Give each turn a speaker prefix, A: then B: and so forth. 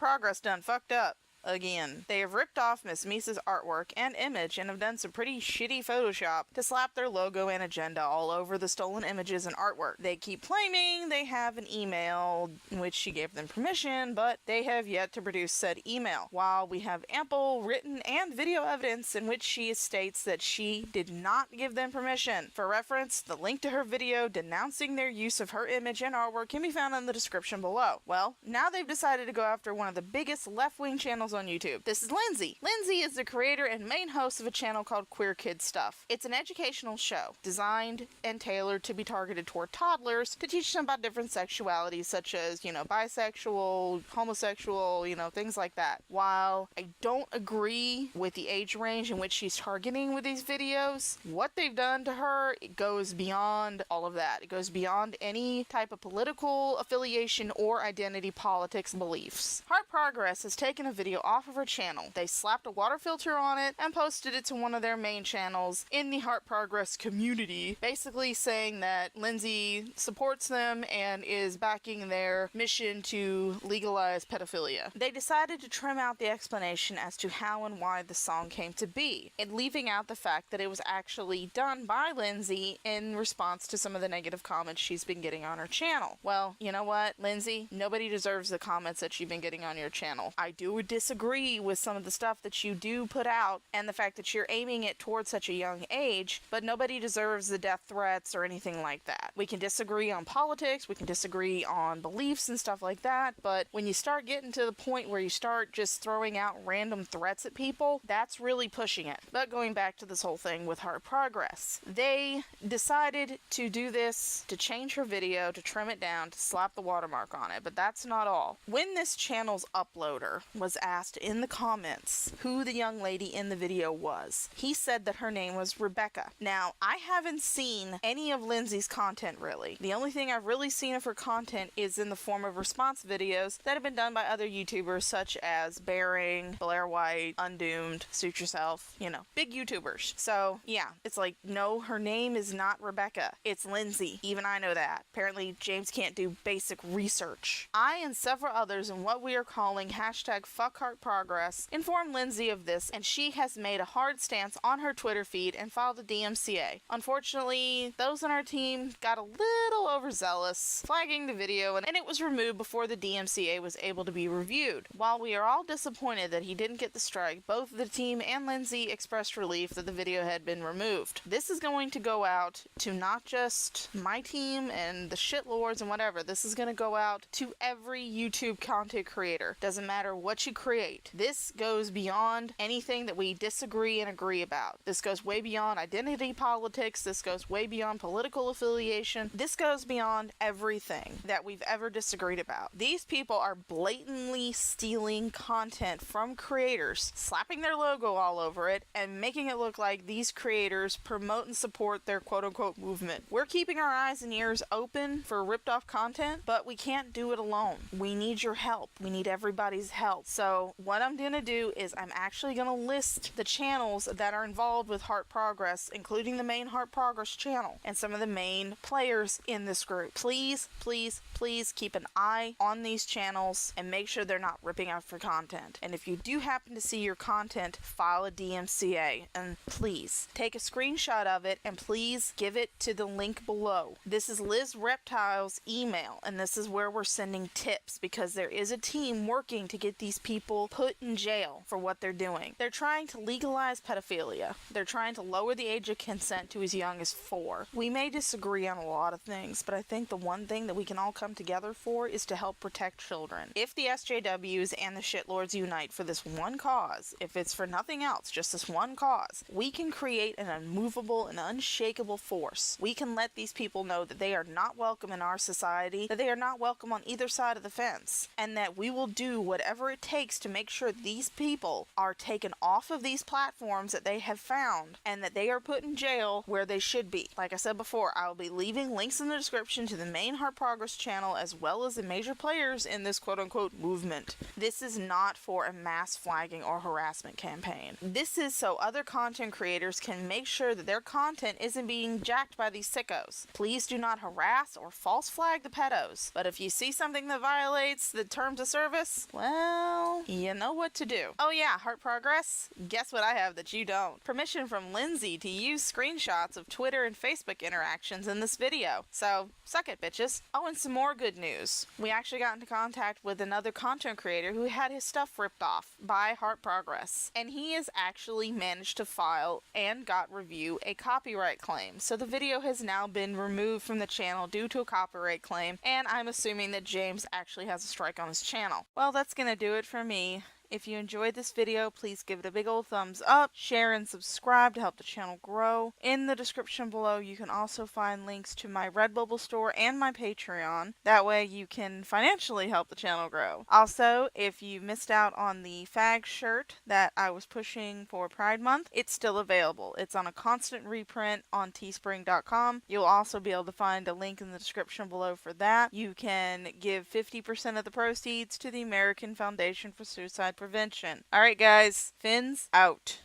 A: HeartsProgress done fucked up. Again. They have ripped off Miss Misa's artwork and image and have done some pretty shitty Photoshop to slap their logo and agenda all over the stolen images and artwork. They keep claiming they have an email in which she gave them permission, but they have yet to produce said email, while we have ample written and video evidence in which she states that she did not give them permission. For reference, the link to her video denouncing their use of her image and artwork can be found in the description below. Well, now they've decided to go after one of the biggest left-wing channels on YouTube. This is Lindsay. Lindsay is the creator and main host of a channel called Queer Kid Stuff. It's an educational show designed and tailored to be targeted toward toddlers to teach them about different sexualities such as, bisexual, homosexual, things like that. While I don't agree with the age range in which she's targeting with these videos, what they've done to her, it goes beyond all of that. It goes beyond any type of political affiliation or identity politics beliefs. HeartsProgress has taken a video off of her channel. They slapped a water filter on it and posted it to one of their main channels in the HeartsProgress community, basically saying that Lindsay supports them and is backing their mission to legalize pedophilia. They decided to trim out the explanation as to how and why the song came to be, and leaving out the fact that it was actually done by Lindsay in response to some of the negative comments she's been getting on her channel. Well, you know what, Lindsay? Nobody deserves the comments that you've been getting on your channel. I do disagree with some of the stuff that you do put out and the fact that you're aiming it towards such a young age, but nobody deserves the death threats or anything like that. We can disagree on politics, we can disagree on beliefs and stuff like that, but when you start getting to the point where you start just throwing out random threats at people, that's really pushing it. But going back to this whole thing with HeartsProgress, they decided to do this, to change her video, to trim it down, to slap the watermark on it, but that's not all. When this channel's uploader was asked in the comments who the young lady in the video was, he said that her name was Rebecca. Now, I haven't seen any of Lindsay's content really. The only thing I've really seen of her content is in the form of response videos that have been done by other YouTubers such as Bearing, Blair White, Undoomed, Suit Yourself, big YouTubers. So, yeah, it's like, no, her name is not Rebecca. It's Lindsay. Even I know that. Apparently, James can't do basic research. I and several others in what we are calling #FuckHeartsProgress informed Lindsay of this, and she has made a hard stance on her Twitter feed and filed a DMCA. Unfortunately, those on our team got a little overzealous, flagging the video, and it was removed before the DMCA was able to be reviewed. While we are all disappointed that he didn't get the strike, both the team and Lindsay expressed relief that the video had been removed. This is going to go out to not just my team and the shitlords and whatever. This is going to go out to every YouTube content creator. Doesn't matter what you create. This goes beyond anything that we disagree and agree about. This goes way beyond identity politics. This goes way beyond political affiliation. This goes beyond everything that we've ever disagreed about. These people are blatantly stealing content from creators, slapping their logo all over it, and making it look like these creators promote and support their quote-unquote movement. We're keeping our eyes and ears open for ripped off content, but we can't do it alone. We need your help. We need everybody's help. So what I'm going to do is I'm actually going to list the channels that are involved with HeartsProgress, including the main HeartsProgress channel and some of the main players in this group. Please, please, please keep an eye on these channels and make sure they're not ripping out for content. And if you do happen to see your content, file a DMCA, and please take a screenshot of it and please give it to the link below. This is Liz Reptile's email, and this is where we're sending tips because there is a team working to get these people put in jail for what they're doing. They're trying to legalize pedophilia. They're trying to lower the age of consent to as young as 4. We may disagree on a lot of things, but I think the one thing that we can all come together for is to help protect children. If the SJWs and the shitlords unite for this one cause, if it's for nothing else, just this one cause, we can create an unmovable and unshakable force. We can let these people know that they are not welcome in our society, that they are not welcome on either side of the fence, and that we will do whatever it takes weeks to make sure these people are taken off of these platforms that they have found and that they are put in jail where they should be. Like I said before, I will be leaving links in the description to the main HeartsProgress channel as well as the major players in this quote-unquote movement. This is not for a mass flagging or harassment campaign. This is so other content creators can make sure that their content isn't being jacked by these sickos. Please do not harass or false flag the pedos, but if you see something that violates the terms of service, well, you know what to do. Oh yeah, HeartsProgress, guess what I have that you don't? Permission from Lindsay to use screenshots of Twitter and Facebook interactions in this video. So, suck it, bitches. Oh, and some more good news. We actually got into contact with another content creator who had his stuff ripped off by HeartsProgress, and he has actually managed to file and got review a copyright claim. So the video has now been removed from the channel due to a copyright claim, and I'm assuming that James actually has a strike on his channel. Well, that's gonna do it for me. If you enjoyed this video, please give it a big old thumbs up, share and subscribe to help the channel grow. In the description below, you can also find links to my Redbubble store and my Patreon. That way you can financially help the channel grow. Also, if you missed out on the fag shirt that I was pushing for Pride Month, it's still available. It's on a constant reprint on teespring.com. You'll also be able to find a link in the description below for that. You can give 50% of the proceeds to the American Foundation for Suicide Prevention. Alright guys, Fins out.